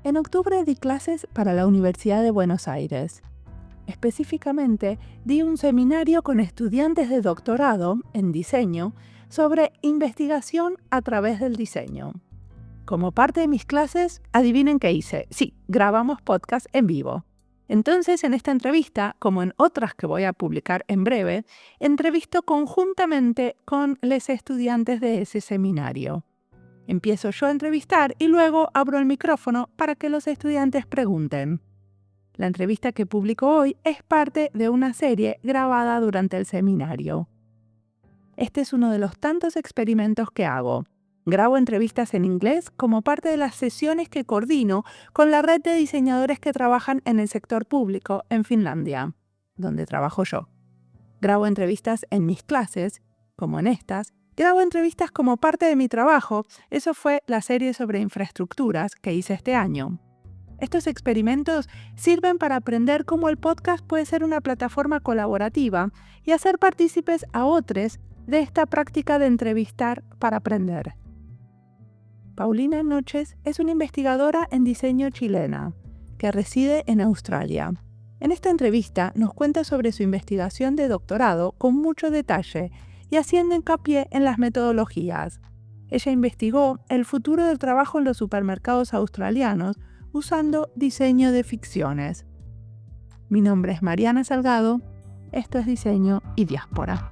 En octubre di clases para la Universidad de Buenos Aires. Específicamente, di un seminario con estudiantes de doctorado en diseño sobre investigación a través del diseño. Como parte de mis clases, adivinen qué hice. Sí, grabamos podcast en vivo. Entonces, en esta entrevista, como en otras que voy a publicar en breve, entrevisto conjuntamente con los estudiantes de ese seminario. Empiezo yo a entrevistar y luego abro el micrófono para que los estudiantes pregunten. La entrevista que publico hoy es parte de una serie grabada durante el seminario. Este es uno de los tantos experimentos que hago. Grabo entrevistas en inglés como parte de las sesiones que coordino con la red de diseñadores que trabajan en el sector público en Finlandia, donde trabajo yo. Grabo entrevistas en mis clases, como en estas. Grabo entrevistas como parte de mi trabajo. Eso fue la serie sobre infraestructuras que hice este año. Estos experimentos sirven para aprender cómo el podcast puede ser una plataforma colaborativa y hacer partícipes a otros de esta práctica de entrevistar para aprender. Paulina Noches es una investigadora en diseño chilena que reside en Australia. En esta entrevista nos cuenta sobre su investigación de doctorado con mucho detalle y haciendo hincapié en las metodologías. Ella investigó el futuro del trabajo en los supermercados australianos usando diseño de ficciones. Mi nombre es Mariana Salgado, esto es Diseño y Diáspora.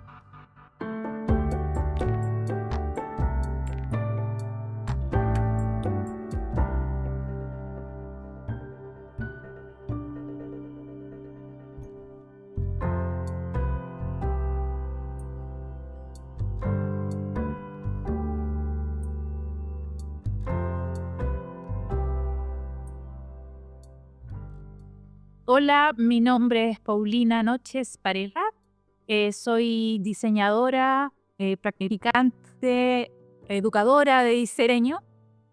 Hola, mi nombre es Paulina Noches Pareja. Soy diseñadora, practicante, educadora de diseño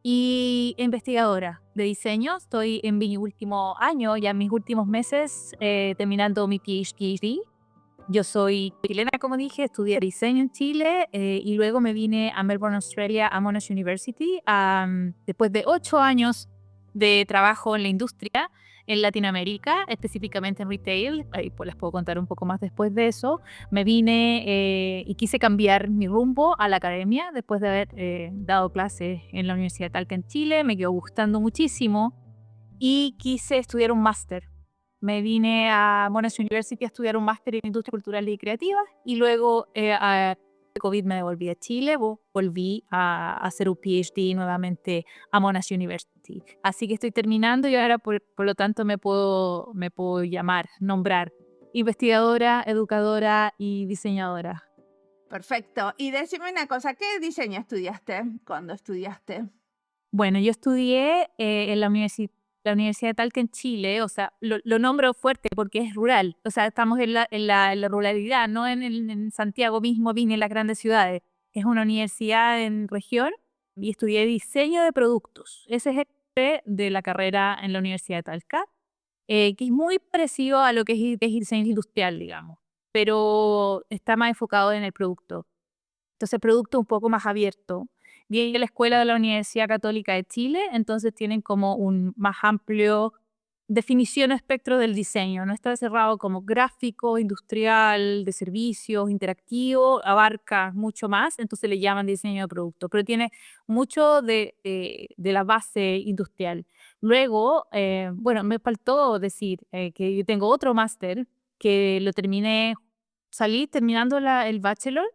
y investigadora de diseño. Estoy en mi último año, ya en mis últimos meses, terminando mi PhD. Yo soy chilena, como dije, estudié diseño en Chile y luego me vine a Melbourne, Australia, a Monash University, después de 8 años de trabajo en la industria en Latinoamérica, específicamente en retail. Ahí pues les puedo contar un poco más después de eso. Me vine y quise cambiar mi rumbo a la academia después de haber dado clases en la Universidad de Talca en Chile. Me quedó gustando muchísimo y quise estudiar un máster. Me vine a Monash University a estudiar un máster en Industria Cultural y Creativa y luego a COVID me devolví a Chile, volví a hacer un PhD nuevamente a Monash University. Así que estoy terminando y ahora por lo tanto me puedo nombrar investigadora, educadora y diseñadora. Perfecto. Y decime una cosa, ¿qué diseño estudiaste cuando estudiaste? Bueno, yo estudié en la Universidad de Talca en Chile, o sea, lo nombro fuerte porque es rural, o sea, estamos en la ruralidad, no en Santiago mismo, vine en las grandes ciudades. Es una universidad en región y estudié diseño de productos. Ese es el nombre de la carrera en la Universidad de Talca, que es muy parecido a lo que es diseño industrial, digamos, pero está más enfocado en el producto. Entonces, el producto un poco más abierto. Viene de la escuela de la Universidad Católica de Chile, entonces tienen como un más amplio definición o espectro del diseño. No está cerrado como gráfico, industrial, de servicios, interactivo, abarca mucho más, entonces le llaman diseño de producto, pero tiene mucho de la base industrial. Luego, bueno, me faltó decir que yo tengo otro máster que lo terminé, salí terminando el bachelor.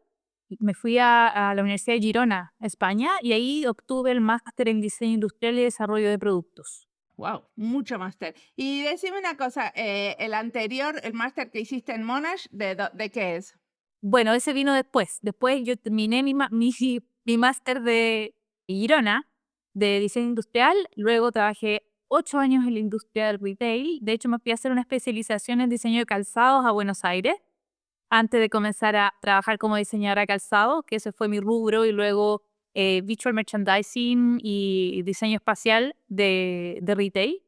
Me fui a la Universidad de Girona, España, y ahí obtuve el máster en diseño industrial y desarrollo de productos. Wow, mucho máster. Y decime una cosa, el anterior, el máster que hiciste en Monash, ¿de qué es? Bueno, ese vino después. Después yo terminé mi máster de Girona, de diseño industrial. Luego trabajé 8 años en la industria del retail. De hecho, me fui a hacer una especialización en diseño de calzados a Buenos Aires, antes de comenzar a trabajar como diseñadora de calzado, que ese fue mi rubro, y luego visual merchandising y diseño espacial de retail.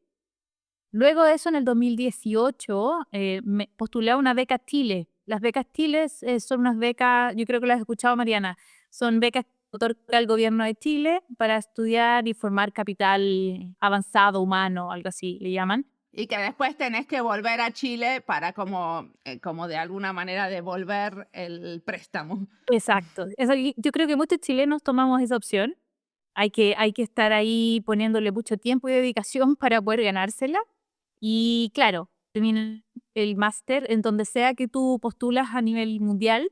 Luego de eso, en el 2018, me postulé a una beca Chile. Las becas Chile son unas becas, yo creo que las has escuchado, Mariana, son becas otorga el gobierno de Chile para estudiar y formar capital avanzado humano, algo así le llaman. Y que después tenés que volver a Chile para como de alguna manera devolver el préstamo. Exacto. Yo creo que muchos chilenos tomamos esa opción. Hay que estar ahí poniéndole mucho tiempo y dedicación para poder ganársela. Y claro, termina el máster en donde sea que tú postulas a nivel mundial.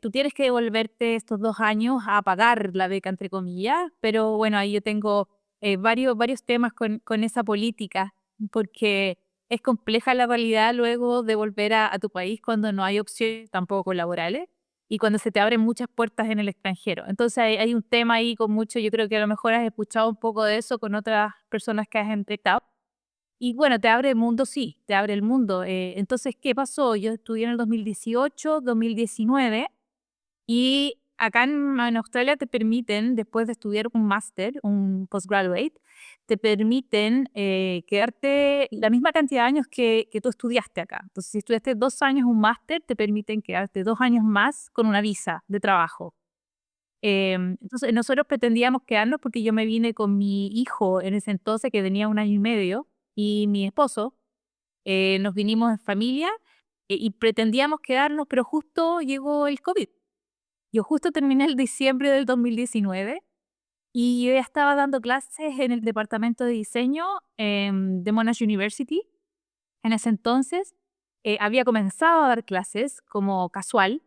Tú tienes que devolverte estos 2 años a pagar la beca, entre comillas. Pero bueno, ahí yo tengo varios temas con esa política, porque es compleja la realidad luego de volver a tu país cuando no hay opciones tampoco laborales y cuando se te abren muchas puertas en el extranjero. Entonces hay un tema ahí con mucho, yo creo que a lo mejor has escuchado un poco de eso con otras personas que has entrevistado. Y bueno, te abre el mundo, sí, te abre el mundo. Entonces, ¿qué pasó? Yo estudié en el 2018, 2019 y acá en Australia te permiten, después de estudiar un máster, un postgraduate, te permiten quedarte la misma cantidad de años que tú estudiaste acá. Entonces, si estudiaste 2 años un máster, te permiten quedarte 2 años más con una visa de trabajo. Entonces, nosotros pretendíamos quedarnos porque yo me vine con mi hijo en ese entonces, que tenía 1 año y medio, y mi esposo. Nos vinimos en familia y pretendíamos quedarnos, pero justo llegó el COVID. Yo justo terminé el diciembre del 2019 y yo ya estaba dando clases en el departamento de diseño de Monash University. En ese entonces había comenzado a dar clases como casual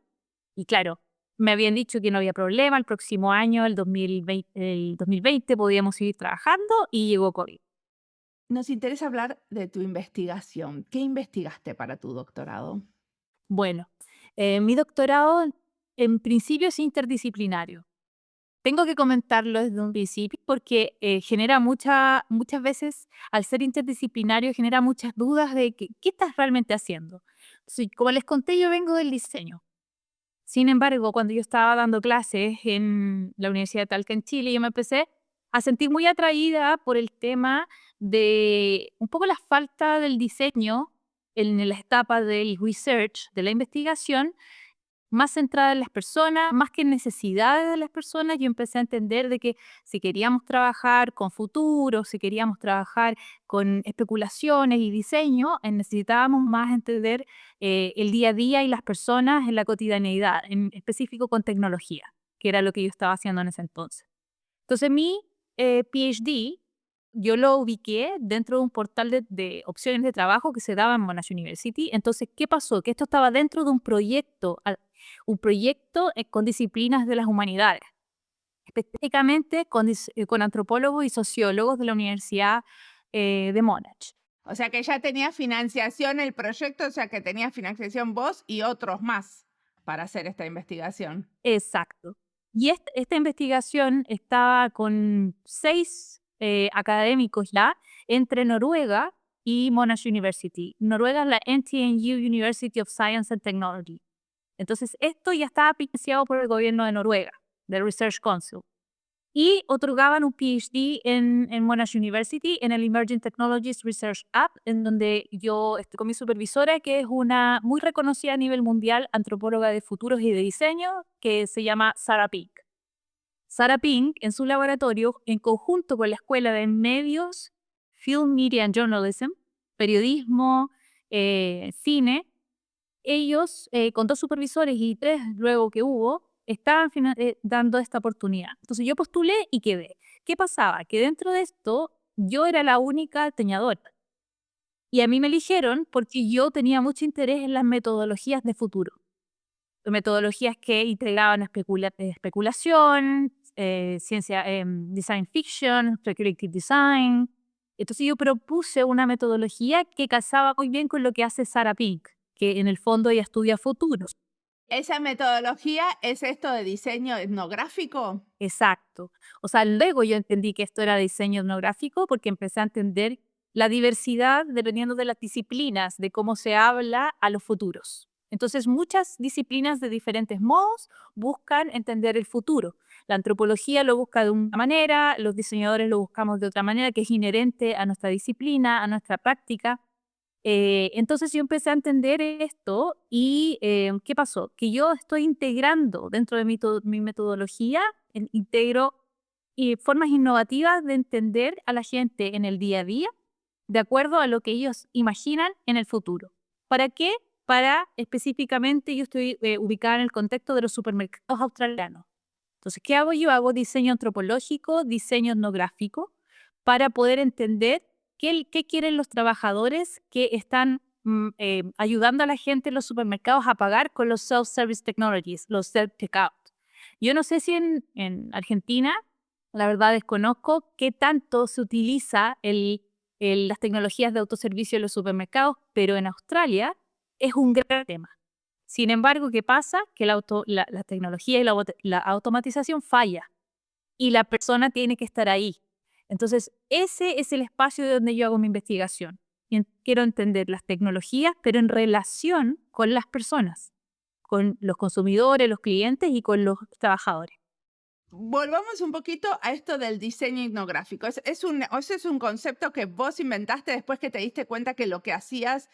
y claro, me habían dicho que no había problema, el próximo año, el 2020, podíamos seguir trabajando y llegó COVID. Nos interesa hablar de tu investigación. ¿Qué investigaste para tu doctorado? Bueno, mi doctorado en principio es interdisciplinario. Tengo que comentarlo desde un principio porque genera muchas veces, al ser interdisciplinario, genera muchas dudas de qué estás realmente haciendo. Sí, como les conté, yo vengo del diseño. Sin embargo, cuando yo estaba dando clases en la Universidad de Talca en Chile, yo me empecé a sentir muy atraída por el tema de un poco la falta del diseño en las etapas del research, de la investigación, más centrada en las personas, más que en necesidades de las personas. Yo empecé a entender de que si queríamos trabajar con futuro, si queríamos trabajar con especulaciones y diseño, necesitábamos más entender el día a día y las personas en la cotidianeidad, en específico con tecnología, que era lo que yo estaba haciendo en ese entonces. Entonces mi PhD yo lo ubiqué dentro de un portal de opciones de trabajo que se daba en Monash University. Entonces, ¿qué pasó? Que esto estaba dentro de un proyecto con disciplinas de las humanidades, específicamente con antropólogos y sociólogos de la Universidad de Monash. O sea que ya tenía financiación el proyecto, o sea que tenía financiación vos y otros más para hacer esta investigación. Exacto. Y esta investigación estaba con 6 académicos ya entre Noruega y Monash University. Noruega es la NTNU University of Science and Technology. Entonces, esto ya estaba financiado por el gobierno de Noruega, del Research Council. Y otorgaban un PhD en Monash University, en el Emerging Technologies Research Hub, en donde yo estoy con mi supervisora, que es una muy reconocida a nivel mundial antropóloga de futuros y de diseño, que se llama Sarah Pink. Sarah Pink, en su laboratorio, en conjunto con la Escuela de Medios, Film, Media and Journalism, periodismo, cine, ellos, con 2 supervisores y 3 luego que hubo, estaban dando esta oportunidad. Entonces yo postulé y quedé. ¿Qué pasaba? Que dentro de esto yo era la única diseñadora. Y a mí me eligieron porque yo tenía mucho interés en las metodologías de futuro. Metodologías que integraban especulación, ciencia, design fiction, speculative design. Entonces yo propuse una metodología que casaba muy bien con lo que hace Sarah Pink, que en el fondo ella estudia futuros. ¿Esa metodología es esto de diseño etnográfico? Exacto. O sea, luego yo entendí que esto era diseño etnográfico porque empecé a entender la diversidad dependiendo de las disciplinas, de cómo se habla a los futuros. Entonces, muchas disciplinas de diferentes modos buscan entender el futuro. La antropología lo busca de una manera, los diseñadores lo buscamos de otra manera, que es inherente a nuestra disciplina, a nuestra práctica. Entonces yo empecé a entender esto y ¿qué pasó? Que yo estoy integrando dentro de mi metodología, integro formas innovativas de entender a la gente en el día a día, de acuerdo a lo que ellos imaginan en el futuro. ¿Para qué? Para específicamente, yo estoy ubicada en el contexto de los supermercados australianos. Entonces, ¿qué hago yo? Hago diseño antropológico, diseño etnográfico, para poder entender qué quieren los trabajadores que están ayudando a la gente en los supermercados a pagar con los self-service technologies, los self-checkout. Yo no sé si en Argentina, la verdad desconozco qué tanto se utiliza las tecnologías de autoservicio en los supermercados, pero en Australia es un gran tema. Sin embargo, ¿qué pasa? Que la tecnología y la automatización falla y la persona tiene que estar ahí. Entonces, ese es el espacio donde yo hago mi investigación. Y quiero entender las tecnologías, pero en relación con las personas, con los consumidores, los clientes y con los trabajadores. Volvamos un poquito a esto del diseño etnográfico. ¿Ese es un concepto que vos inventaste después que te diste cuenta que lo que hacías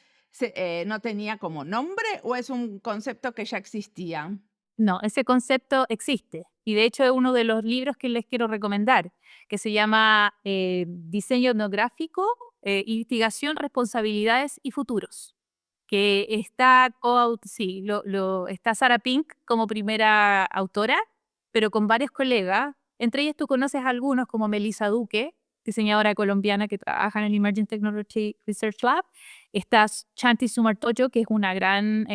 no tenía como nombre, o es un concepto que ya existía? No, ese concepto existe. Y de hecho es uno de los libros que les quiero recomendar, que se llama Diseño etnográfico, Investigación, Responsabilidades y Futuros, que está, está Sarah Pink como primera autora, pero con varios colegas. Entre ellas tú conoces a algunos como Melissa Duque, diseñadora colombiana que trabaja en el Emerging Technology Research Lab. Está Chanti Sumartoyo, que es una gran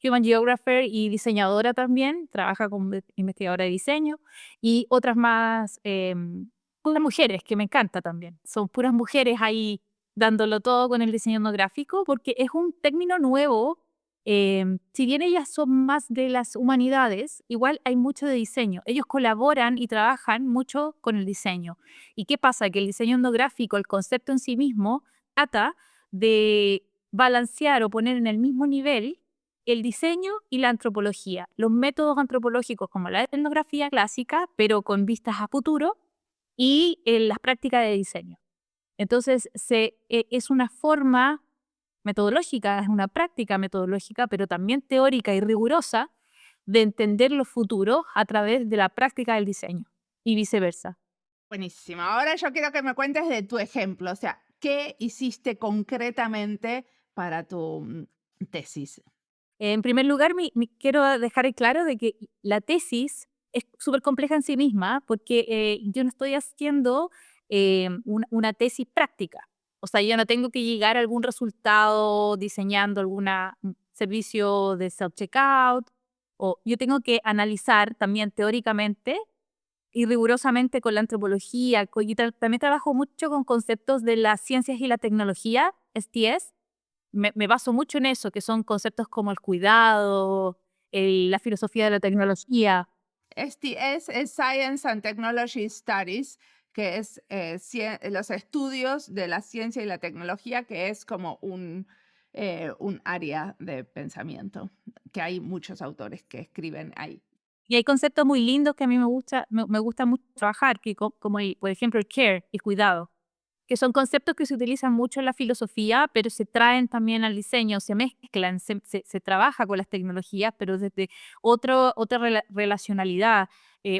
Human Geographer y diseñadora también, trabaja como investigadora de diseño, y otras más, unas mujeres que me encanta también. Son puras mujeres ahí dándolo todo con el diseño etnográfico, porque es un término nuevo. Si bien ellas son más de las humanidades, igual hay mucho de diseño. Ellos colaboran y trabajan mucho con el diseño. ¿Y qué pasa? Que el diseño etnográfico, el concepto en sí mismo, trata de balancear o poner en el mismo nivel el diseño y la antropología. Los métodos antropológicos como la etnografía clásica, pero con vistas a futuro, y las prácticas de diseño. Entonces, es una forma metodológica, es una práctica metodológica, pero también teórica y rigurosa de entender los futuros a través de la práctica del diseño y viceversa. Buenísimo. Ahora yo quiero que me cuentes de tu ejemplo, o sea, ¿qué hiciste concretamente para tu tesis? En primer lugar, quiero dejar en claro de que la tesis es súper compleja en sí misma, porque yo no estoy haciendo una tesis práctica. O sea, yo no tengo que llegar a algún resultado diseñando algún servicio de self-checkout, o yo tengo que analizar también teóricamente y rigurosamente con la antropología. También trabajo mucho con conceptos de las ciencias y la tecnología, STS. Me baso mucho en eso, que son conceptos como el cuidado, la filosofía de la tecnología. STS es Science and Technology Studies, que es los estudios de la ciencia y la tecnología, que es como un área de pensamiento, que hay muchos autores que escriben ahí. Y hay conceptos muy lindos que a mí me gusta mucho trabajar, como por ejemplo el care, el cuidado, que son conceptos que se utilizan mucho en la filosofía, pero se traen también al diseño, se mezclan, se trabaja con las tecnologías, pero desde otra relacionalidad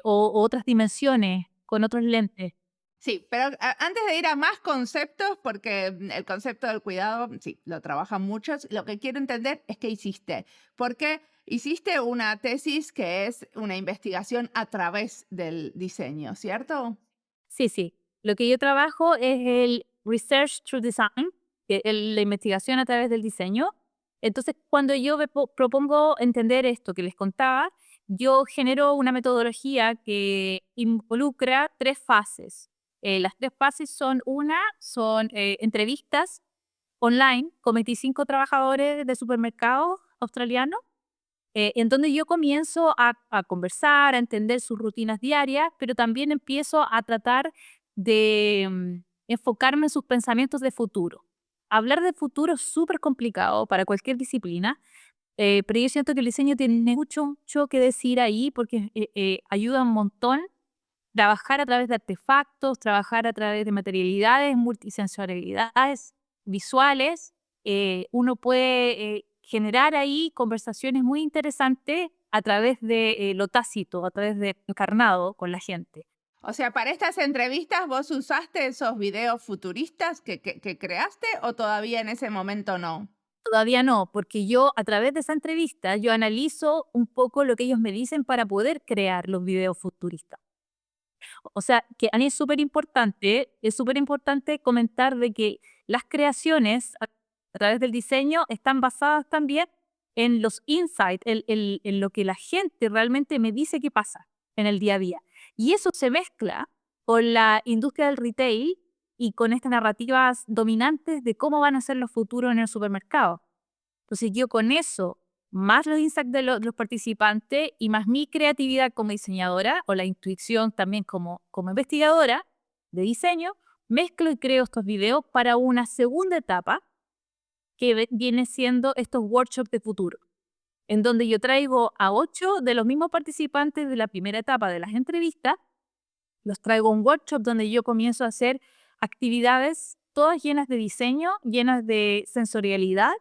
o otras dimensiones, con otros lentes. Sí, pero antes de ir a más conceptos, porque el concepto del cuidado, sí, lo trabajan muchos, lo que quiero entender es qué hiciste. Porque hiciste una tesis que es una investigación a través del diseño, ¿cierto? Sí, sí. Lo que yo trabajo es el Research Through Design, la investigación a través del diseño. Entonces, cuando yo propongo entender esto que les contaba, yo genero una metodología que involucra 3 fases. Las 3 fases son entrevistas online con 25 trabajadores de supermercados australianos, en donde yo comienzo a conversar, a entender sus rutinas diarias, pero también empiezo a tratar de enfocarme en sus pensamientos de futuro. Hablar de futuro es súper complicado para cualquier disciplina, pero yo siento que el diseño tiene mucho que decir ahí, porque ayuda un montón trabajar a través de artefactos, trabajar a través de materialidades, multisensorialidades visuales, uno puede generar ahí conversaciones muy interesantes a través de lo tácito, a través de encarnado con la gente. O sea, para estas entrevistas, ¿vos usaste esos videos futuristas que creaste o todavía en ese momento no? Todavía no, porque yo a través de esa entrevista yo analizo un poco lo que ellos me dicen para poder crear los videos futuristas. O sea, que a mí es súper importante comentar de que las creaciones a través del diseño están basadas también en los insights, en lo que la gente realmente me dice que pasa en el día a día. Y eso se mezcla con la industria del retail y con estas narrativas dominantes de cómo van a ser los futuros en el supermercado. Entonces yo con eso, más los insights de los participantes y más mi creatividad como diseñadora o la intuición también como investigadora de diseño, mezclo y creo estos videos para una segunda etapa que viene siendo estos workshops de futuro, en donde yo traigo a 8 de los mismos participantes de la primera etapa de las entrevistas, los traigo a un workshop donde yo comienzo a hacer actividades todas llenas de diseño, llenas de sensorialidad,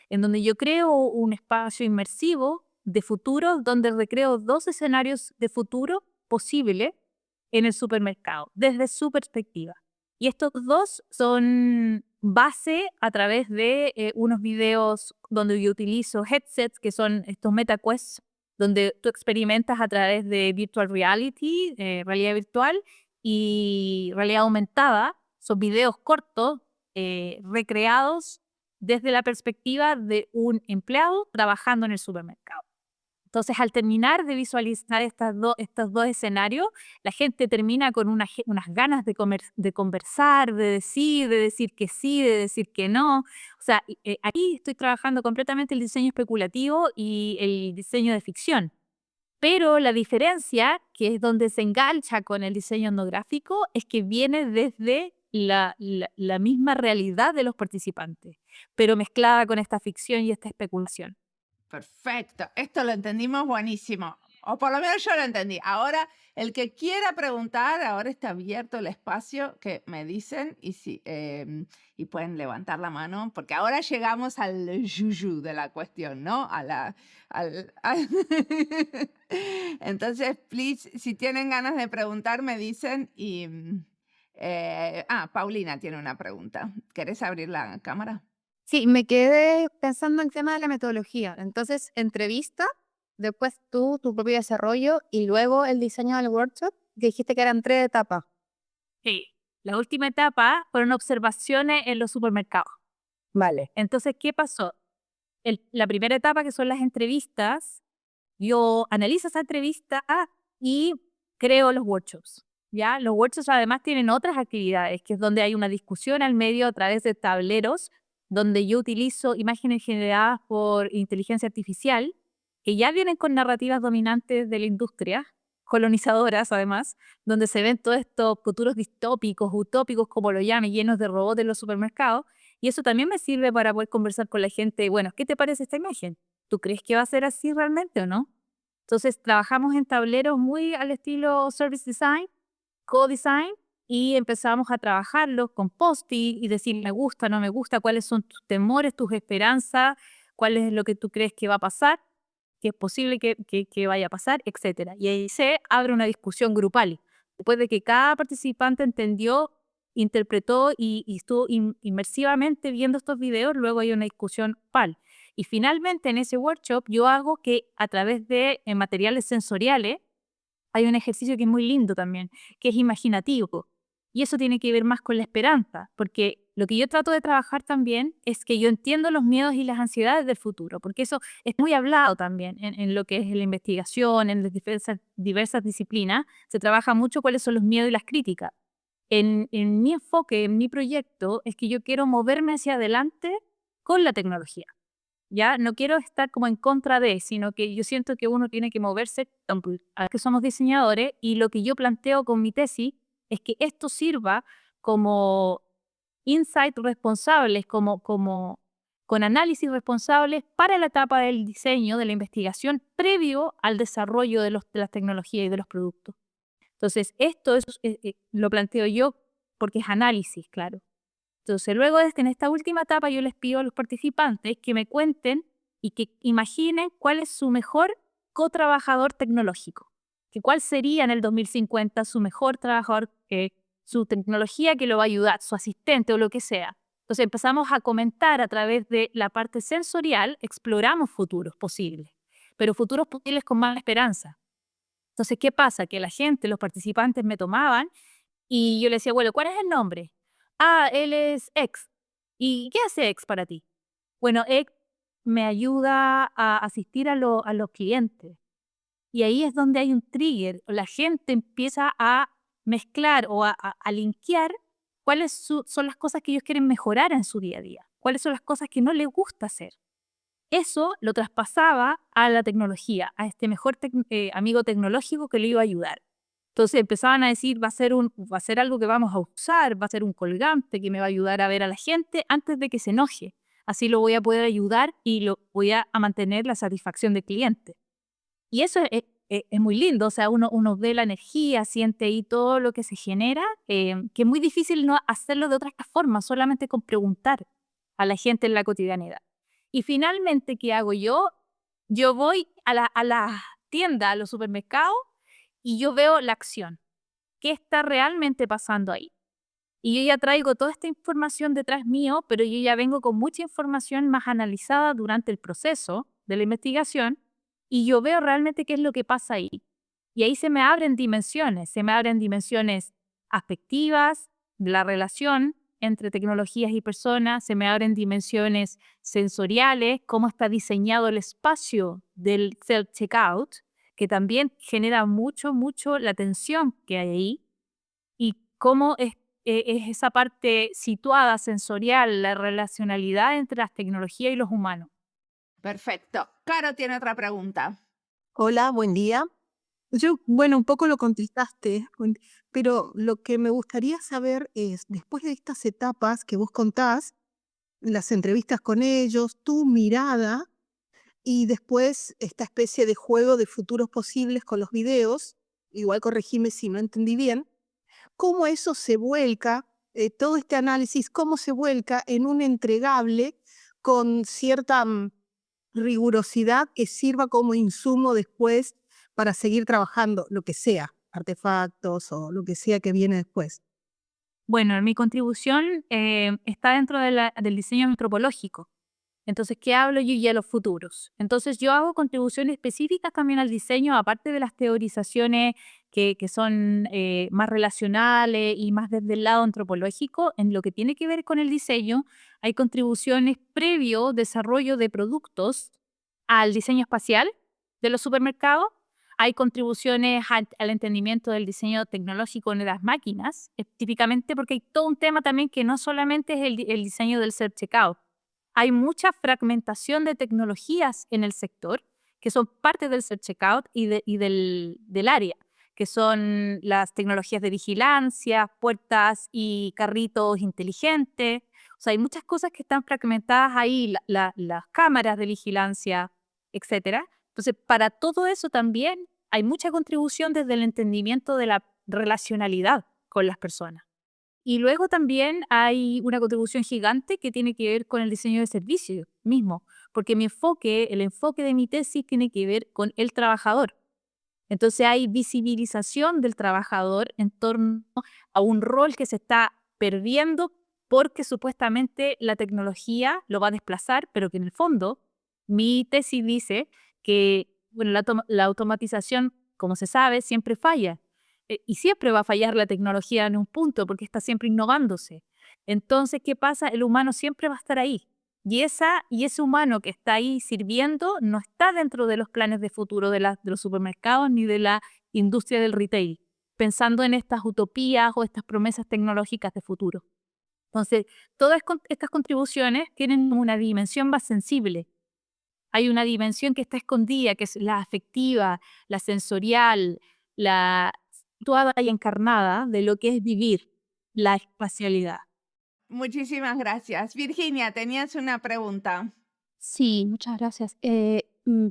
en donde yo creo un espacio inmersivo de futuro, donde recreo 2 escenarios de futuro posibles en el supermercado, desde su perspectiva. Y estos 2 son base a través de unos videos donde yo utilizo headsets, que son estos MetaQuest, donde tú experimentas a través de virtual reality, realidad virtual y realidad aumentada. Son videos cortos, recreados desde la perspectiva de un empleado trabajando en el supermercado. Entonces, al terminar de visualizar estos dos escenarios, la gente termina con unas ganas de conversar, de decir que sí, de decir que no. O sea, aquí estoy trabajando completamente el diseño especulativo y el diseño de ficción. Pero la diferencia, que es donde se engancha con el diseño etnográfico, es que viene desde la misma realidad de los participantes, pero mezclada con esta ficción y esta especulación. Perfecto, esto lo entendimos buenísimo, o por lo menos yo lo entendí. Ahora, el que quiera preguntar, ahora está abierto el espacio que me dicen y pueden levantar la mano, porque ahora llegamos al yuyu de la cuestión, ¿no? Entonces, please, si tienen ganas de preguntar, me dicen Paulina tiene una pregunta. ¿Querés abrir la cámara? Sí, me quedé pensando en el tema de la metodología. Entonces, entrevista, después tu propio desarrollo y luego el diseño del workshop, que dijiste que eran 3 etapas. Sí, la última etapa fueron observaciones en los supermercados. Vale. Entonces, ¿qué pasó? La primera etapa, que son las entrevistas, yo analizo esa entrevista y creo los workshops. ¿Ya? Los workshops además tienen otras actividades, que es donde hay una discusión al medio a través de tableros, donde yo utilizo imágenes generadas por inteligencia artificial, que ya vienen con narrativas dominantes de la industria, colonizadoras además, donde se ven todos estos futuros distópicos, utópicos, como lo llaman, llenos de robots en los supermercados, y eso también me sirve para poder conversar con la gente. Bueno, ¿qué te parece esta imagen? ¿Tú crees que va a ser así realmente o no? Entonces trabajamos en tableros muy al estilo service design, co-design, y empezamos a trabajarlo con post-it y decir me gusta, no me gusta, cuáles son tus temores, tus esperanzas, cuál es lo que tú crees que va a pasar, que es posible que vaya a pasar, etc. Y ahí se abre una discusión grupal. Después de que cada participante entendió, interpretó y estuvo inmersivamente viendo estos videos, luego hay una discusión grupal. Y finalmente en ese workshop yo hago que a través de materiales sensoriales hay un ejercicio que es muy lindo también, que es imaginativo. Y eso tiene que ver más con la esperanza, porque lo que yo trato de trabajar también es que yo entiendo los miedos y las ansiedades del futuro, porque eso es muy hablado también en lo que es la investigación, en las diversas disciplinas, se trabaja mucho cuáles son los miedos y las críticas. En mi enfoque, en mi proyecto, es que yo quiero moverme hacia adelante con la tecnología. ¿Ya? No quiero estar como en contra de, sino que yo siento que uno tiene que moverse, a que somos diseñadores, y lo que yo planteo con mi tesis es que esto sirva como insights responsables, con análisis responsables para la etapa del diseño, de la investigación, previo al desarrollo de las tecnologías y de los productos. Entonces, esto lo planteo yo porque es análisis, claro. Entonces, luego en esta última etapa yo les pido a los participantes que me cuenten y que imaginen cuál es su mejor cotrabajador tecnológico, que cuál sería en el 2050 su mejor trabajador, su tecnología que lo va a ayudar, su asistente o lo que sea. Entonces empezamos a comentar a través de la parte sensorial, exploramos futuros posibles, pero futuros posibles con más esperanza. Entonces, ¿qué pasa? Que la gente, los participantes me tomaban y yo les decía, bueno, ¿cuál es el nombre? Ah, él es X. ¿Y qué hace X para ti? Bueno, X me ayuda a asistir a los clientes. Y ahí es donde hay un trigger. La gente empieza a mezclar o a linkear cuáles son las cosas que ellos quieren mejorar en su día a día. Cuáles son las cosas que no les gusta hacer. Eso lo traspasaba a la tecnología, a este mejor amigo tecnológico que le iba a ayudar. Entonces empezaban a decir, va a ser algo que vamos a usar, va a ser un colgante que me va a ayudar a ver a la gente antes de que se enoje. Así lo voy a poder ayudar y lo voy a mantener la satisfacción del cliente. Y eso es muy lindo, o sea, uno ve la energía, siente ahí todo lo que se genera, que es muy difícil no hacerlo de otras formas, solamente con preguntar a la gente en la cotidianidad. Y finalmente, ¿qué hago yo? Yo voy a la tienda, a los supermercados, y yo veo la acción. ¿Qué está realmente pasando ahí? Y yo ya traigo toda esta información detrás mío, pero yo ya vengo con mucha información más analizada durante el proceso de la investigación, y yo veo realmente qué es lo que pasa ahí. Y ahí se me abren dimensiones afectivas, de la relación entre tecnologías y personas, se me abren dimensiones sensoriales, cómo está diseñado el espacio del self-checkout, que también genera mucho la tensión que hay ahí, y cómo es esa parte situada, sensorial, la relacionalidad entre las tecnologías y los humanos. Perfecto. Caro tiene otra pregunta. Hola, buen día. Yo, bueno, un poco lo contestaste, pero lo que me gustaría saber es, después de estas etapas que vos contás, las entrevistas con ellos, tu mirada y después esta especie de juego de futuros posibles con los videos, igual corregime si no entendí bien, cómo eso se vuelca, todo este análisis, cómo se vuelca en un entregable con cierta rigurosidad que sirva como insumo después para seguir trabajando, lo que sea, artefactos o lo que sea que viene después. Bueno, mi contribución está dentro del diseño antropológico. Entonces, ¿qué hablo yo ya de los futuros? Entonces, yo hago contribuciones específicas también al diseño, aparte de las teorizaciones que son más relacionales y más desde el lado antropológico. En lo que tiene que ver con el diseño, hay contribuciones previo desarrollo de productos al diseño espacial de los supermercados. Hay contribuciones al entendimiento del diseño tecnológico de las máquinas, típicamente porque hay todo un tema también que no solamente es el diseño del self-checkout. Hay mucha fragmentación de tecnologías en el sector que son parte del self-checkout y del área, que son las tecnologías de vigilancia, puertas y carritos inteligentes. O sea, hay muchas cosas que están fragmentadas ahí, las cámaras de vigilancia, etcétera. Entonces, para todo eso también hay mucha contribución desde el entendimiento de la relacionalidad con las personas. Y luego también hay una contribución gigante que tiene que ver con el diseño de servicios mismo, porque el enfoque de mi tesis tiene que ver con el trabajador. Entonces hay visibilización del trabajador en torno a un rol que se está perdiendo porque supuestamente la tecnología lo va a desplazar, pero que en el fondo mi tesis dice que bueno, la automatización, como se sabe, siempre falla. Y siempre va a fallar la tecnología en un punto porque está siempre innovándose. Entonces, ¿qué pasa? El humano siempre va a estar ahí. Y ese humano que está ahí sirviendo no está dentro de los planes de futuro de los supermercados ni de la industria del retail, pensando en estas utopías o estas promesas tecnológicas de futuro. Entonces, todas estas contribuciones tienen una dimensión más sensible. Hay una dimensión que está escondida, que es la afectiva, la sensorial, la situada y encarnada de lo que es vivir la espacialidad. Muchísimas gracias. Virginia, tenías una pregunta. Sí, muchas gracias.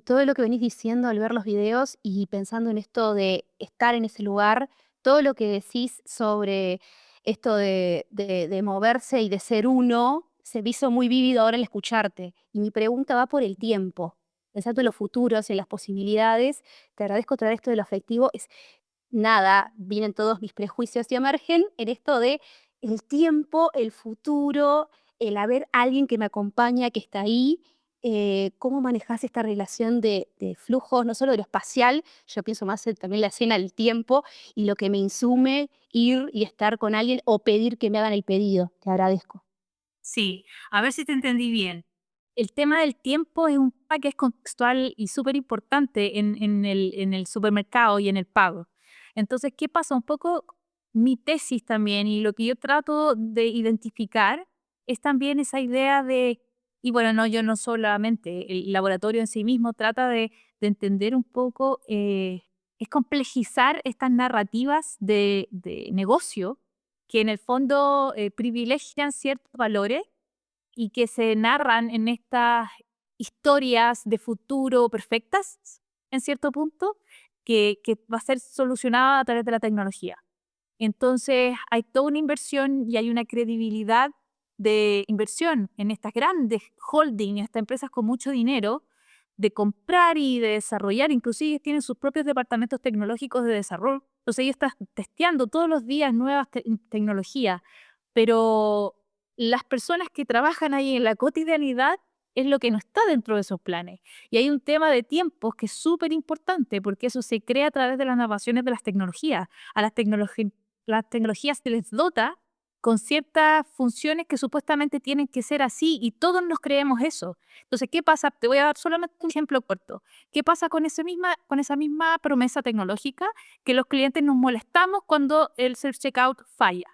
Todo lo que venís diciendo al ver los videos y pensando en esto de estar en ese lugar, todo lo que decís sobre esto de moverse y de ser uno, se me hizo muy vívido ahora al escucharte. Y mi pregunta va por el tiempo. Pensando en los futuros, en las posibilidades, te agradezco traer esto de lo afectivo. Nada, vienen todos mis prejuicios y emergen en esto de el tiempo, el futuro, el haber alguien que me acompaña, que está ahí. ¿Cómo manejás esta relación de flujos, no solo de lo espacial? Yo pienso más en también la escena, el tiempo y lo que me insume ir y estar con alguien o pedir que me hagan el pedido. Te agradezco. Sí, a ver si te entendí bien. El tema del tiempo es un tema que es contextual y súper importante en el supermercado y en el pago. Entonces, ¿qué pasa? Un poco mi tesis también y lo que yo trato de identificar es también esa idea de, y bueno, no, yo no solamente, el laboratorio en sí mismo trata de entender un poco, es complejizar estas narrativas de negocio que en el fondo privilegian ciertos valores y que se narran en estas historias de futuro perfectas, en cierto punto, que va a ser solucionada a través de la tecnología. Entonces, hay toda una inversión y hay una credibilidad de inversión en estas grandes holdings, estas empresas con mucho dinero, de comprar y de desarrollar, inclusive tienen sus propios departamentos tecnológicos de desarrollo. Entonces, ellos están testeando todos los días nuevas tecnologías, pero las personas que trabajan ahí en la cotidianidad es lo que no está dentro de esos planes. Y hay un tema de tiempos que es súper importante porque eso se crea a través de las innovaciones de las tecnologías. A las tecnologías se les dota con ciertas funciones que supuestamente tienen que ser así y todos nos creemos eso. Entonces, ¿qué pasa? Te voy a dar solamente un ejemplo corto. ¿Qué pasa con esa misma promesa tecnológica? Que los clientes nos molestamos cuando el self-checkout falla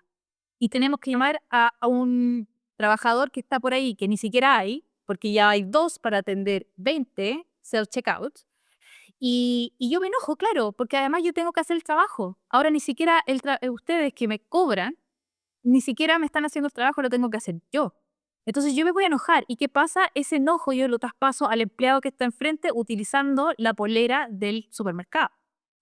y tenemos que llamar a un trabajador que está por ahí, que ni siquiera hay, porque ya hay 2 para atender 20 self-checkouts. Y yo me enojo, claro, porque además yo tengo que hacer el trabajo. Ahora ni siquiera ustedes que me cobran, ni siquiera me están haciendo el trabajo, lo tengo que hacer yo. Entonces yo me voy a enojar. ¿Y qué pasa? Ese enojo yo lo traspaso al empleado que está enfrente utilizando la polera del supermercado.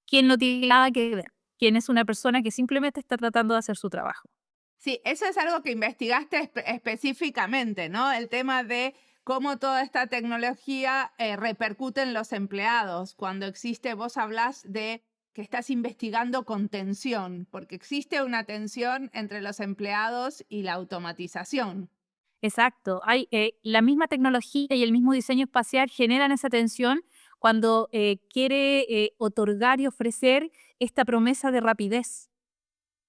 Quien no tiene nada que ver. Quien es una persona que simplemente está tratando de hacer su trabajo. Sí, eso es algo que investigaste específicamente, ¿no? El tema de cómo toda esta tecnología repercute en los empleados. Cuando existe, vos hablás de que estás investigando con tensión, porque existe una tensión entre los empleados y la automatización. Exacto. La misma tecnología y el mismo diseño espacial generan esa tensión cuando quiere otorgar y ofrecer esta promesa de rapidez.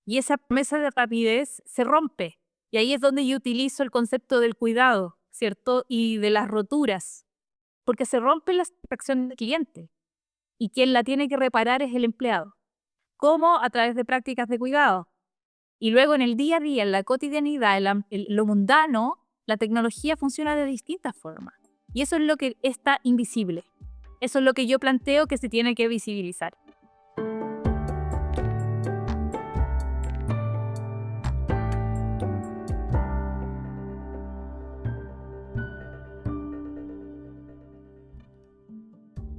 Y esa promesa de rapidez se rompe. Y ahí es donde yo utilizo el concepto del cuidado, ¿cierto? Y de las roturas. Porque se rompe la satisfacción del cliente. Y quien la tiene que reparar es el empleado. ¿Cómo? A través de prácticas de cuidado. Y luego en el día a día, en la cotidianidad, en lo mundano, la tecnología funciona de distintas formas. Y eso es lo que está invisible. Eso es lo que yo planteo que se tiene que visibilizar.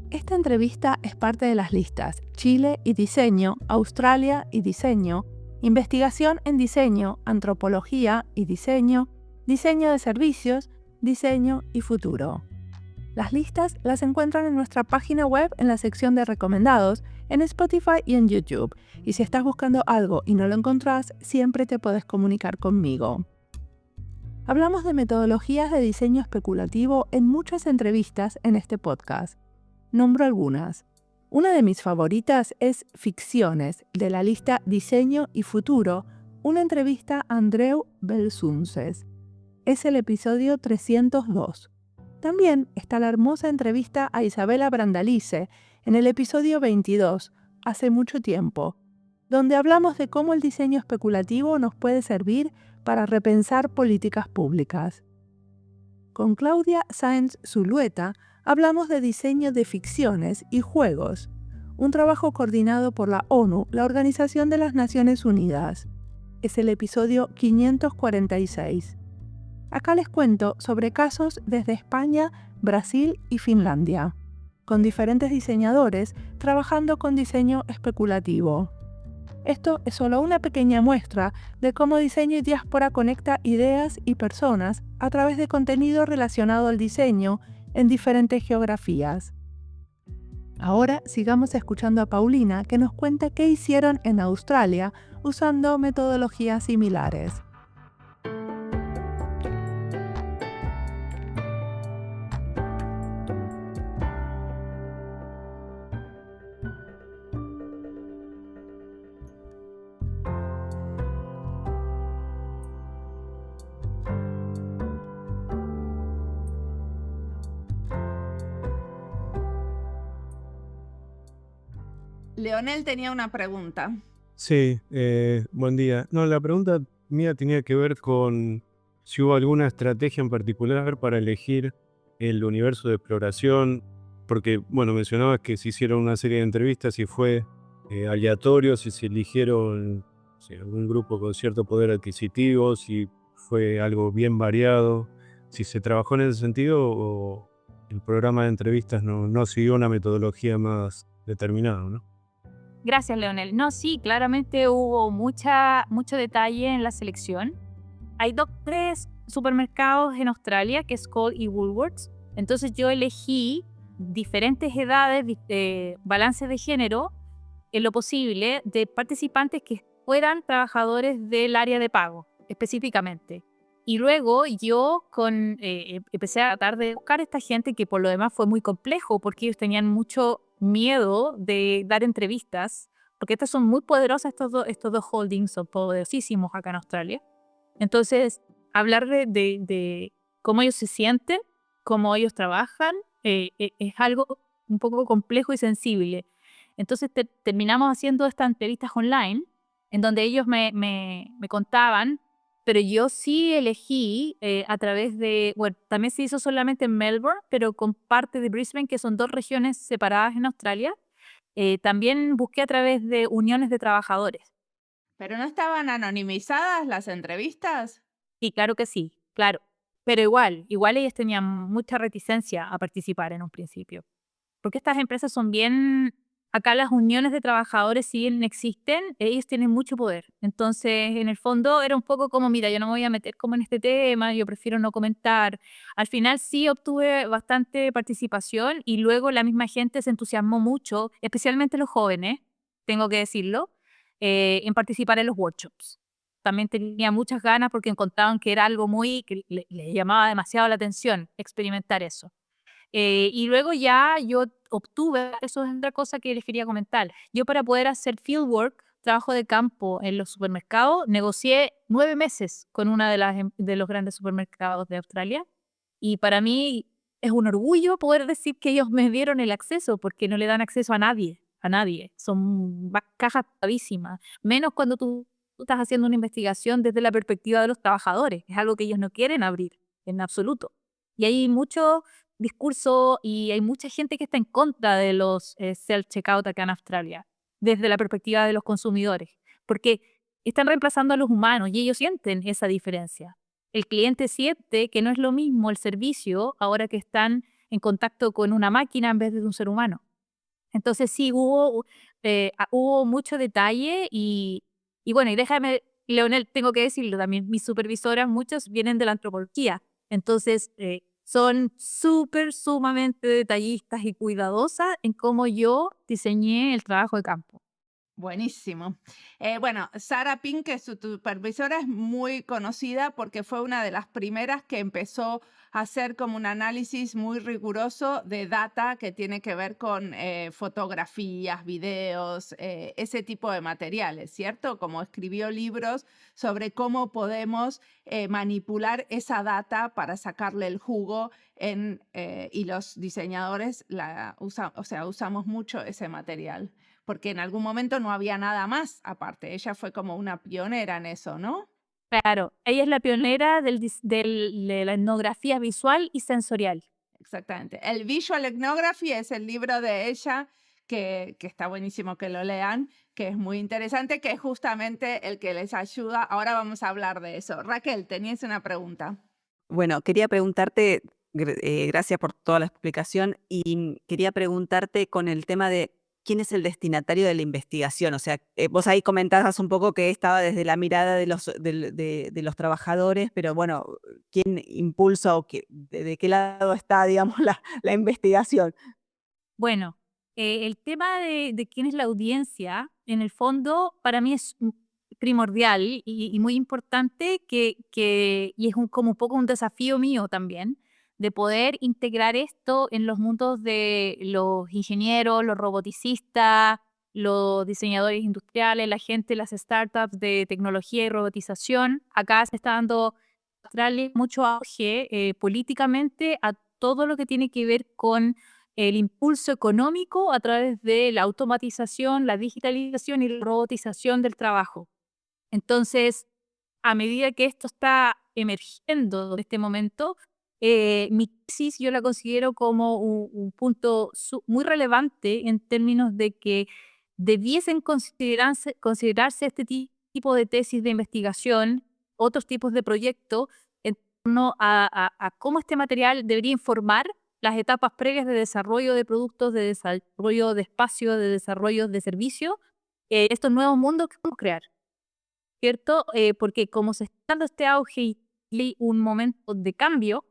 Esta entrevista es parte de las listas Chile y Diseño, Australia y Diseño, Investigación en Diseño, Antropología y Diseño, Diseño de Servicios, Diseño y Futuro. Las listas las encuentran en nuestra página web en la sección de recomendados, en Spotify y en YouTube. Y si estás buscando algo y no lo encontrás, siempre te puedes comunicar conmigo. Hablamos de metodologías de diseño especulativo en muchas entrevistas en este podcast. Nombro algunas. Una de mis favoritas es Ficciones, de la lista Diseño y Futuro, una entrevista a Andreu Belsunces. Es el episodio 302. También está la hermosa entrevista a Isabela Brandalize en el episodio 22, hace mucho tiempo, donde hablamos de cómo el diseño especulativo nos puede servir para repensar políticas públicas. Con Claudia Sáenz Zulueta hablamos de diseño de ficciones y juegos, un trabajo coordinado por la ONU, la Organización de las Naciones Unidas. Es el episodio 546. Acá les cuento sobre casos desde España, Brasil y Finlandia, con diferentes diseñadores trabajando con diseño especulativo. Esto es solo una pequeña muestra de cómo Diseño y Diáspora conecta ideas y personas a través de contenido relacionado al diseño en diferentes geografías. Ahora sigamos escuchando a Paulina, que nos cuenta qué hicieron en Australia usando metodologías similares. Leonel tenía una pregunta. Sí, buen día. No, la pregunta mía tenía que ver con si hubo alguna estrategia en particular para elegir el universo de exploración, porque, bueno, mencionabas que se hicieron una serie de entrevistas y fue aleatorio, si se eligieron algún grupo con cierto poder adquisitivo, si fue algo bien variado, si se trabajó en ese sentido o el programa de entrevistas no siguió una metodología más determinada, ¿no? Gracias, Leonel. No, sí, claramente hubo mucho detalle en la selección. Hay 3 supermercados en Australia, que es Coles y Woolworths. Entonces yo elegí diferentes edades, balances de género, en lo posible, de participantes que fueran trabajadores del área de pago, específicamente. Y luego yo empecé a tratar de buscar a esta gente, que por lo demás fue muy complejo, porque ellos tenían mucho miedo de dar entrevistas, porque estas son muy poderosas, estos dos holdings son poderosísimos acá en Australia. Entonces, hablar de cómo ellos se sienten, cómo ellos trabajan, es algo un poco complejo y sensible. Entonces terminamos haciendo estas entrevistas online, en donde ellos me contaban, pero yo sí elegí a través de, bueno, también se hizo solamente en Melbourne, pero con parte de Brisbane, que son 2 regiones separadas en Australia. También busqué a través de uniones de trabajadores. ¿Pero no estaban anonimizadas las entrevistas? Y claro que sí, claro. Pero igual ellos tenían mucha reticencia a participar en un principio. Porque estas empresas son bien... Acá las uniones de trabajadores, si bien existen, ellos tienen mucho poder. Entonces, en el fondo, era un poco como, mira, yo no me voy a meter como en este tema, yo prefiero no comentar. Al final sí obtuve bastante participación y luego la misma gente se entusiasmó mucho, especialmente los jóvenes, tengo que decirlo, en participar en los workshops. También tenía muchas ganas porque encontraban que era algo que le llamaba demasiado la atención experimentar eso. Y luego ya yo obtuve, eso es otra cosa que les quería comentar, yo para poder hacer fieldwork, trabajo de campo en los supermercados, negocié 9 meses con una de los grandes supermercados de Australia, y para mí es un orgullo poder decir que ellos me dieron el acceso, porque no le dan acceso a nadie, son cajas bravísimas, menos cuando tú estás haciendo una investigación desde la perspectiva de los trabajadores, es algo que ellos no quieren abrir en absoluto. Y hay mucho discurso y hay mucha gente que está en contra de los self-checkout acá en Australia, desde la perspectiva de los consumidores, porque están reemplazando a los humanos y ellos sienten esa diferencia. El cliente siente que no es lo mismo el servicio ahora que están en contacto con una máquina en vez de un ser humano. Entonces sí, hubo mucho detalle y bueno, y déjame, Leonel, tengo que decirlo también, mis supervisoras, muchas vienen de la antropología, entonces son sumamente detallistas y cuidadosas en cómo yo diseñé el trabajo de campo. Buenísimo. Bueno, Sarah Pink, que es su supervisora, es muy conocida porque fue una de las primeras que empezó a hacer como un análisis muy riguroso de data que tiene que ver con fotografías, videos, ese tipo de materiales, ¿cierto? Como escribió libros sobre cómo podemos manipular esa data para sacarle el jugo y los diseñadores usamos mucho ese material, porque en algún momento no había nada más aparte. Ella fue como una pionera en eso, ¿no? Claro, ella es la pionera de la etnografía visual y sensorial. Exactamente. El Visual Ethnography es el libro de ella que está buenísimo que lo lean, que es muy interesante, que es justamente el que les ayuda. Ahora vamos a hablar de eso. Raquel, tenías una pregunta. Bueno, quería preguntarte, gracias por toda la explicación, y quería preguntarte con el tema de quién es el destinatario de la investigación. O sea, vos ahí comentabas un poco que estaba desde la mirada de de los trabajadores, pero bueno, ¿quién impulsa o de qué lado está, digamos, la investigación? Bueno, el tema de quién es la audiencia, en el fondo, para mí es primordial y muy importante y es como un poco un desafío mío también, de poder integrar esto en los mundos de los ingenieros, los roboticistas, los diseñadores industriales, la gente, las startups de tecnología y robotización. Acá se está dando Australia mucho auge políticamente a todo lo que tiene que ver con el impulso económico a través de la automatización, la digitalización y la robotización del trabajo. Entonces, a medida que esto está emergiendo en este momento, mi tesis yo la considero como un punto muy relevante en términos de que debiesen considerarse este tipo de tesis de investigación, otros tipos de proyectos, en torno a cómo este material debería informar las etapas previas de desarrollo de productos, de desarrollo de espacio, de desarrollo de servicios, estos nuevos mundos que vamos a crear, ¿cierto? Porque como se está dando este auge y hay un momento de cambio,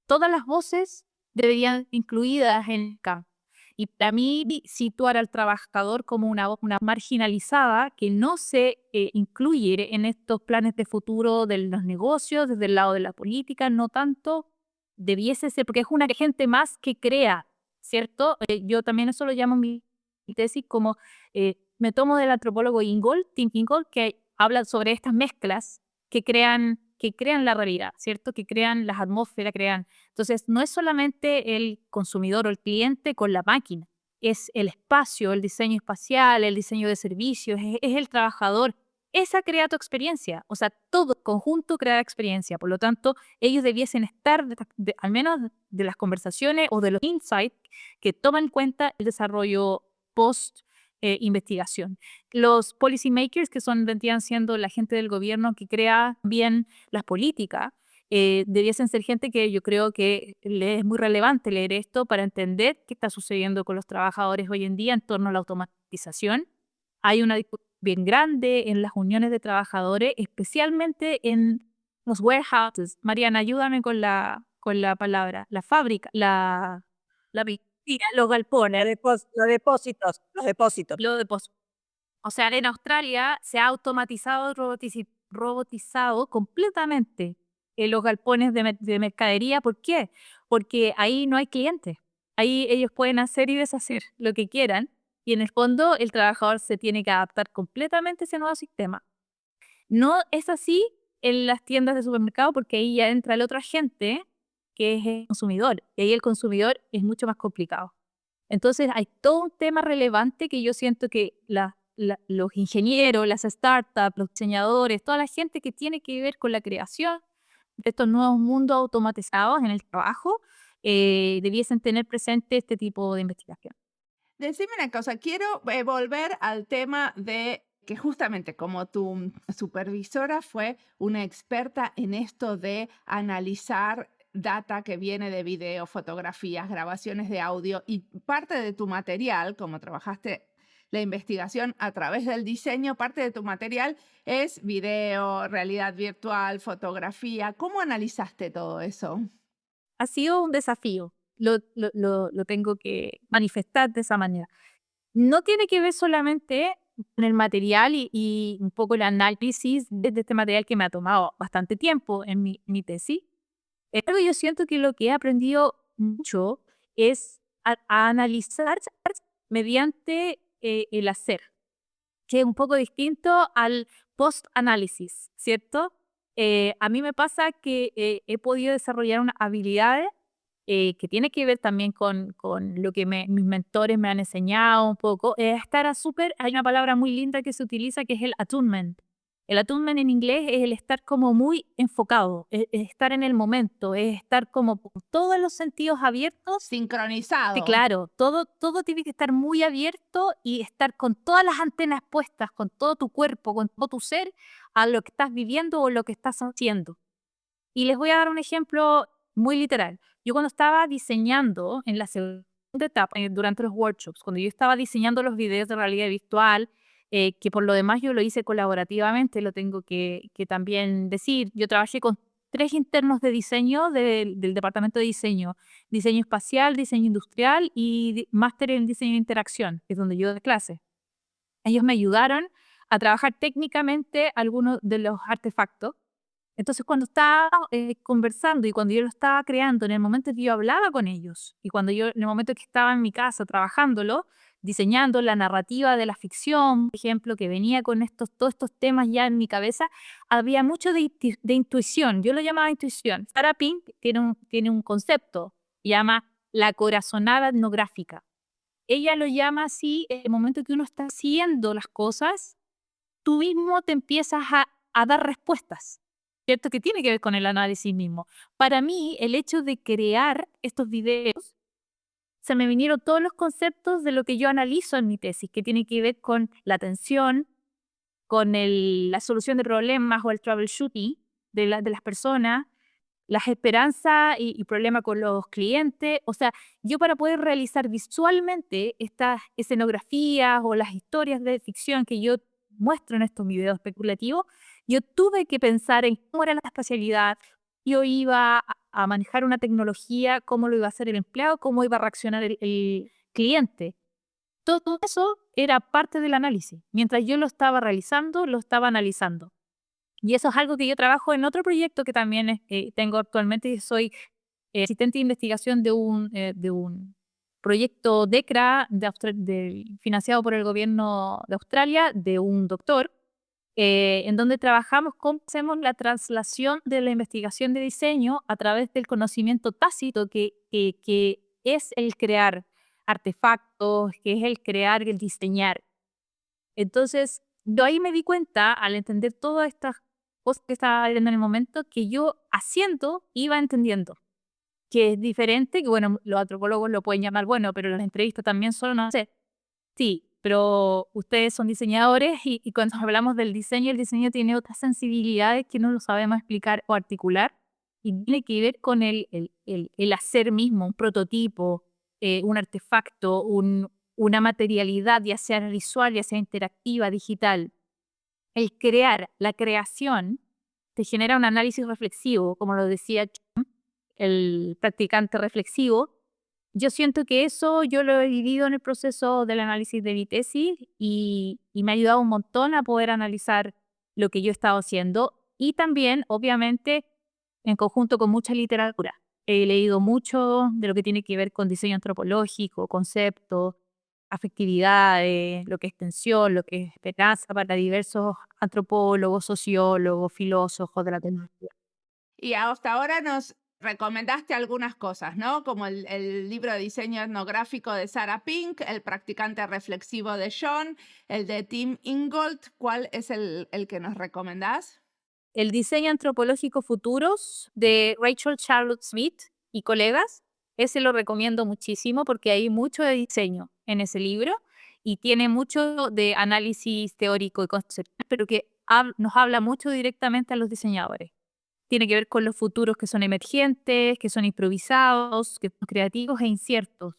todas las voces deberían ser incluidas en el cambio. Y para mí, situar al trabajador como una voz marginalizada que no se incluye en estos planes de futuro de los negocios, desde el lado de la política, no tanto debiese ser, porque es una gente más que crea, ¿cierto? Yo también eso lo llamo mi tesis como, me tomo del antropólogo Tim Ingold, que habla sobre estas mezclas que crean la realidad, ¿cierto? Que crean las atmósferas, Entonces, no es solamente el consumidor o el cliente con la máquina, es el espacio, el diseño espacial, el diseño de servicios, es el trabajador. Esa crea tu experiencia, o sea, todo el conjunto crea experiencia. Por lo tanto, ellos debiesen estar, al menos de las conversaciones o de los insights que toman en cuenta el desarrollo post investigación. Los policy makers, que vendrían siendo la gente del gobierno que crea bien las políticas, debiesen ser gente que yo creo que le es muy relevante leer esto para entender qué está sucediendo con los trabajadores hoy en día en torno a la automatización. Hay una discusión bien grande en las uniones de trabajadores, especialmente en los warehouses. Mariana, ayúdame con la palabra. La fábrica, los galpones. Los depósitos. Los depósitos. O sea, en Australia se ha automatizado, robotizado completamente los galpones de mercadería. ¿Por qué? Porque ahí no hay clientes. Ahí ellos pueden hacer y deshacer lo que quieran. Y en el fondo el trabajador se tiene que adaptar completamente a ese nuevo sistema. No es así en las tiendas de supermercado porque ahí ya entra el otro agente que es el consumidor. Y ahí el consumidor es mucho más complicado. Entonces hay todo un tema relevante que yo siento que los ingenieros, las startups, los diseñadores, toda la gente que tiene que ver con la creación de estos nuevos mundos automatizados en el trabajo, debiesen tener presente este tipo de investigación. Decime una cosa, quiero volver al tema de que justamente como tu supervisora fue una experta en esto de analizar data que viene de video, fotografías, grabaciones de audio y parte de tu material, como trabajaste la investigación a través del diseño, parte de tu material es video, realidad virtual, fotografía. ¿Cómo analizaste todo eso? Ha sido un desafío, lo tengo que manifestar de esa manera. No tiene que ver solamente con el material y un poco el análisis de este material que me ha tomado bastante tiempo en mi tesis. Pero yo siento que lo que he aprendido mucho es a analizar mediante el hacer, que es un poco distinto al post-análisis, ¿cierto? A mí me pasa que he podido desarrollar unas habilidades que tiene que ver también con lo que mis mentores me han enseñado un poco. Hay una palabra muy linda que se utiliza que es el attunement. El attunement en inglés es el estar como muy enfocado, es estar en el momento, es estar como con todos los sentidos abiertos. Sincronizado. Sí, claro, todo tiene que estar muy abierto y estar con todas las antenas puestas, con todo tu cuerpo, con todo tu ser, a lo que estás viviendo o lo que estás haciendo. Y les voy a dar un ejemplo muy literal. Yo cuando estaba diseñando en la segunda etapa durante los workshops, cuando yo estaba diseñando los videos de realidad virtual, que por lo demás yo lo hice colaborativamente, lo tengo que también decir. Yo trabajé con 3 internos de diseño del departamento de diseño espacial, diseño industrial y máster en diseño de interacción, que es donde yo doy clase. Ellos me ayudaron a trabajar técnicamente algunos de los artefactos. Entonces, cuando estaba conversando y cuando yo lo estaba creando, en el momento que yo hablaba con ellos y en el momento que estaba en mi casa trabajándolo, diseñando la narrativa de la ficción, por ejemplo, que venía con todos estos temas ya en mi cabeza, había mucho de intuición. Yo lo llamaba intuición. Sarah Pink tiene un concepto, llama la corazonada etnográfica. Ella lo llama así, en el momento que uno está haciendo las cosas, tú mismo te empiezas a dar respuestas, ¿cierto? Que tiene que ver con el análisis mismo. Para mí, el hecho de crear estos videos, se me vinieron todos los conceptos de lo que yo analizo en mi tesis, que tiene que ver con la atención, con la solución de problemas o el troubleshooting de las personas, las esperanzas y problemas con los clientes. O sea, yo para poder realizar visualmente estas escenografías o las historias de ficción que yo muestro en estos videos especulativos, yo tuve que pensar en cómo era la espacialidad, yo iba a manejar una tecnología, cómo lo iba a hacer el empleado, cómo iba a reaccionar el cliente. Todo eso era parte del análisis. Mientras yo lo estaba realizando, lo estaba analizando. Y eso es algo que yo trabajo en otro proyecto que también tengo actualmente, y soy asistente de investigación de un proyecto DECRA financiado por el gobierno de Australia, de un doctor, en donde trabajamos cómo hacemos la translación de la investigación de diseño a través del conocimiento tácito que es el crear artefactos, que es el crear, el diseñar. Entonces, yo ahí me di cuenta, al entender todas estas cosas que estaba viendo en el momento, que yo haciendo iba entendiendo que es diferente, que bueno, los antropólogos lo pueden llamar bueno, pero las entrevistas también son no sé. Sí, pero ustedes son diseñadores y cuando hablamos del diseño, el diseño tiene otras sensibilidades que no lo sabemos explicar o articular y tiene que ver con el hacer mismo, un prototipo, un artefacto, una materialidad, ya sea visual, ya sea interactiva, digital. El crear, la creación, te genera un análisis reflexivo, como lo decía el practicante reflexivo. Yo siento que eso yo lo he vivido en el proceso del análisis de mi tesis y me ha ayudado un montón a poder analizar lo que yo he estado haciendo y también, obviamente, en conjunto con mucha literatura. He leído mucho de lo que tiene que ver con diseño antropológico, conceptos, afectividades, lo que es tensión, lo que es esperanza para diversos antropólogos, sociólogos, filósofos de la tecnología. Y hasta ahora nos recomendaste algunas cosas, ¿no? Como el libro de diseño etnográfico de Sarah Pink, el practicante reflexivo de John, el de Tim Ingold. ¿Cuál es el que nos recomendás? El diseño antropológico futuros de Rachel Charlotte Smith y colegas. Ese lo recomiendo muchísimo porque hay mucho de diseño en ese libro y tiene mucho de análisis teórico y conceptual, pero que nos habla mucho directamente a los diseñadores. Tiene que ver con los futuros que son emergentes, que son improvisados, que son creativos e inciertos.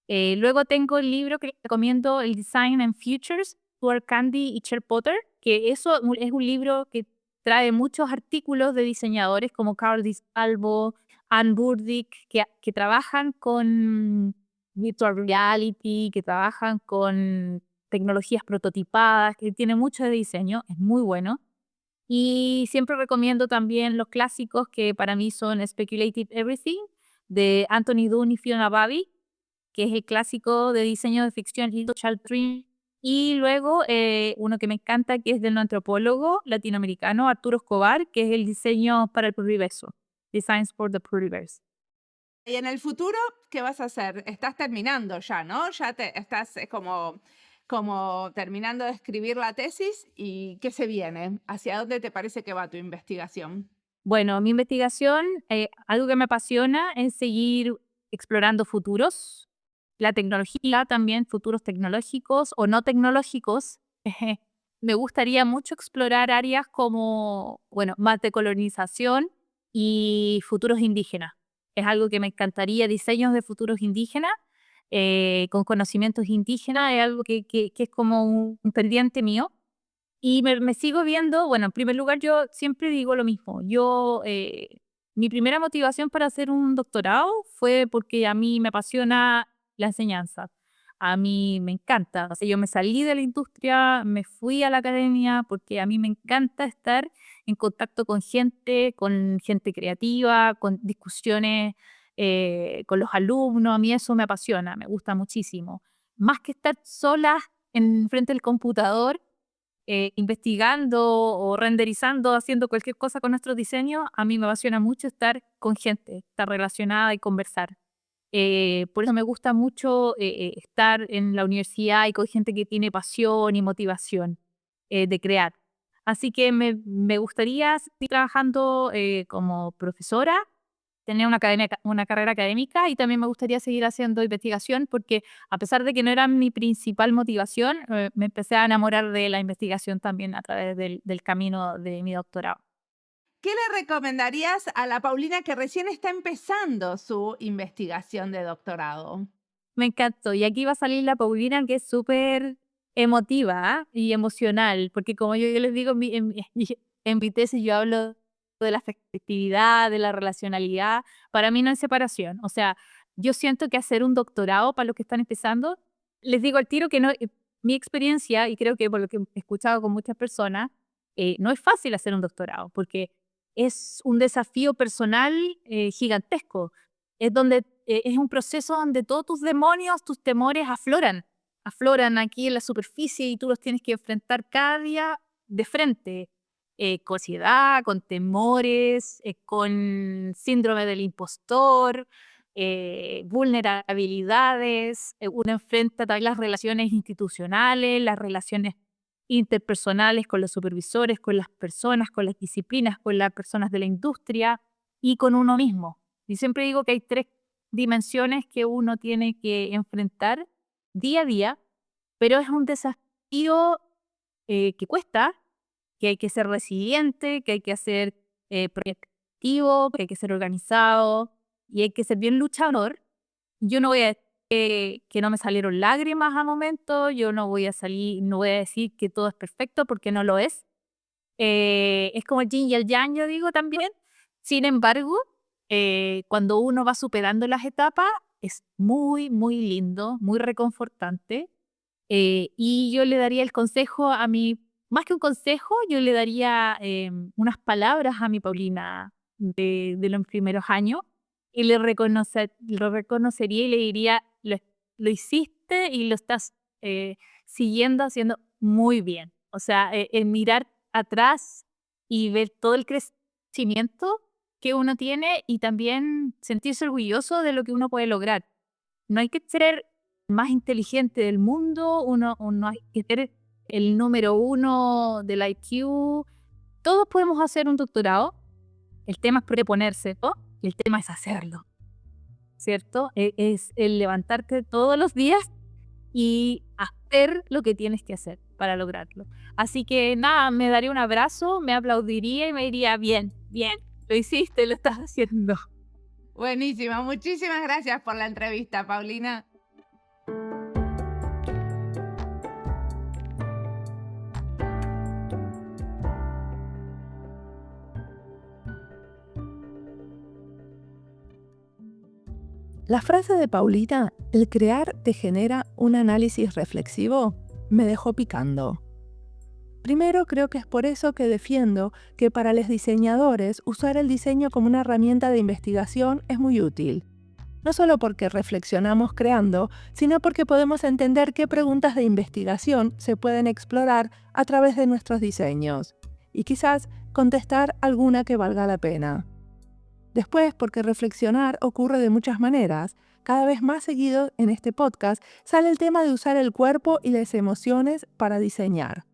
Luego tengo el libro que recomiendo, el Design and Futures, Stuart Candy y Cher Potter, que eso es un libro que trae muchos artículos de diseñadores como Carl Disalvo, Anne Burdick, que trabajan con virtual reality, que trabajan con tecnologías prototipadas, que tiene mucho de diseño, es muy bueno. Y siempre recomiendo también los clásicos que para mí son Speculative Everything, de Anthony Doon y Fiona Babi, que es el clásico de diseño de ficción Little Child Dream. Y luego uno que me encanta, que es de un antropólogo latinoamericano, Arturo Escobar, que es el diseño para el pluriverso, Designs for the Pluriverse. Y en el futuro, ¿qué vas a hacer? Estás terminando ya, ¿no? Ya estás como terminando de escribir la tesis y ¿qué se viene? ¿Hacia dónde te parece que va tu investigación? Bueno, mi investigación, algo que me apasiona es seguir explorando futuros, la tecnología también, futuros tecnológicos o no tecnológicos. Me gustaría mucho explorar áreas como, bueno, más de colonización y futuros indígenas. Es algo que me encantaría, diseños de futuros indígenas. con conocimientos indígenas, es algo que es como un pendiente mío. Y me sigo viendo, bueno, en primer lugar yo siempre digo lo mismo. Mi primera motivación para hacer un doctorado fue porque a mí me apasiona la enseñanza. A mí me encanta. O sea, yo me salí de la industria, me fui a la academia porque a mí me encanta estar en contacto con gente creativa, con discusiones con los alumnos. A mí eso me apasiona, me gusta muchísimo. Más que estar sola frente al computador, investigando o renderizando, haciendo cualquier cosa con nuestros diseños, a mí me apasiona mucho estar con gente, estar relacionada y conversar. Por eso me gusta mucho estar en la universidad y con gente que tiene pasión y motivación de crear. Así que me gustaría seguir trabajando como profesora, tener una carrera académica, y también me gustaría seguir haciendo investigación porque a pesar de que no era mi principal motivación, me empecé a enamorar de la investigación también a través del camino de mi doctorado. ¿Qué le recomendarías a la Paulina que recién está empezando su investigación de doctorado? Me encantó. Y aquí va a salir la Paulina, que es súper emotiva y emocional, porque como yo les digo en mi tesis, yo hablo de la afectividad, de la relacionalidad. Para mí no es separación. O sea, yo siento que hacer un doctorado para los que están empezando, les digo al tiro que no, mi experiencia, y creo que por lo que he escuchado con muchas personas, no es fácil hacer un doctorado, porque es un desafío personal gigantesco. Es un proceso donde todos tus demonios, tus temores afloran aquí en la superficie y tú los tienes que enfrentar cada día de frente, con ansiedad, con temores, con síndrome del impostor, vulnerabilidades. Uno enfrenta también las relaciones institucionales, las relaciones interpersonales con los supervisores, con las personas, con las disciplinas, con las personas de la industria y con uno mismo. Y siempre digo que hay 3 dimensiones que uno tiene que enfrentar día a día, pero es un desafío que cuesta, que hay que ser resiliente, que hay que ser proactivo, que hay que ser organizado y hay que ser bien luchador. Yo no voy a decir que no me salieron lágrimas a momento, yo no voy a decir que todo es perfecto porque no lo es. Es como el yin y el yang, yo digo también. Sin embargo, cuando uno va superando las etapas, es muy, muy lindo, muy reconfortante. Y yo le daría el consejo más que un consejo, yo le daría unas palabras a mi Paulina de los primeros años y lo reconocería y le diría, lo hiciste y lo estás siguiendo haciendo muy bien. O sea, el mirar atrás y ver todo el crecimiento que uno tiene y también sentirse orgulloso de lo que uno puede lograr. No hay que ser más inteligente del mundo, uno hay que ser el número 1 del IQ. Todos podemos hacer un doctorado. El tema es proponerse, ¿no? Y el tema es hacerlo, ¿cierto? Es el levantarte todos los días y hacer lo que tienes que hacer para lograrlo. Así que nada, me daría un abrazo, me aplaudiría y me diría, bien, bien, lo hiciste, lo estás haciendo. Buenísimo, muchísimas gracias por la entrevista, Paulina. La frase de Paulina, el crear te genera un análisis reflexivo, me dejó picando. Primero, creo que es por eso que defiendo que para los diseñadores usar el diseño como una herramienta de investigación es muy útil. No solo porque reflexionamos creando, sino porque podemos entender qué preguntas de investigación se pueden explorar a través de nuestros diseños, y quizás contestar alguna que valga la pena. Después, porque reflexionar ocurre de muchas maneras. Cada vez más seguido en este podcast sale el tema de usar el cuerpo y las emociones para diseñar.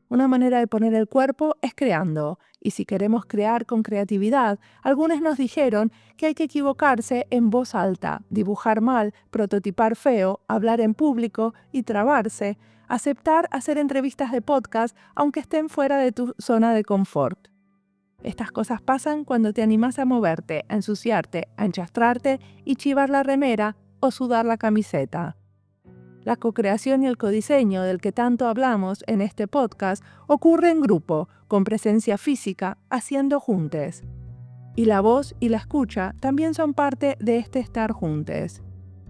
Una manera de poner el cuerpo es creando, y si queremos crear con creatividad, algunos nos dijeron que hay que equivocarse en voz alta, dibujar mal, prototipar feo, hablar en público y trabarse, aceptar hacer entrevistas de podcast aunque estén fuera de tu zona de confort. Estas cosas pasan cuando te animas a moverte, a ensuciarte, a enchastrarte y chivar la remera o sudar la camiseta. La co-creación y el codiseño del que tanto hablamos en este podcast ocurre en grupo, con presencia física, haciendo juntes. Y la voz y la escucha también son parte de este estar juntes.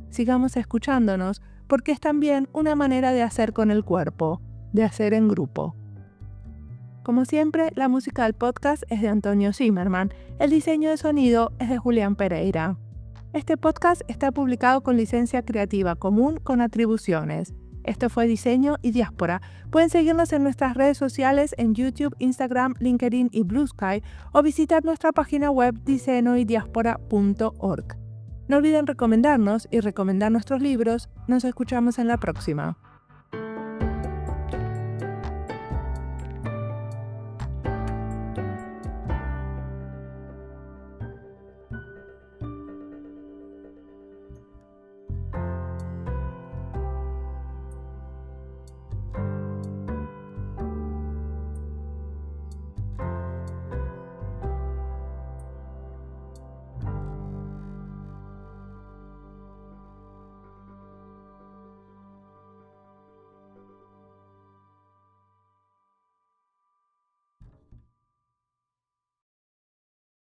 Sigamos escuchándonos porque es también una manera de hacer con el cuerpo, de hacer en grupo. Como siempre, la música del podcast es de Antonio Zimmerman, el diseño de sonido es de Julián Pereira. Este podcast está publicado con licencia creativa común con atribuciones. Esto fue Diseño y Diáspora. Pueden seguirnos en nuestras redes sociales en YouTube, Instagram, LinkedIn y Blue Sky o visitar nuestra página web diseñoydiaspora.org. No olviden recomendarnos y recomendar nuestros libros. Nos escuchamos en la próxima.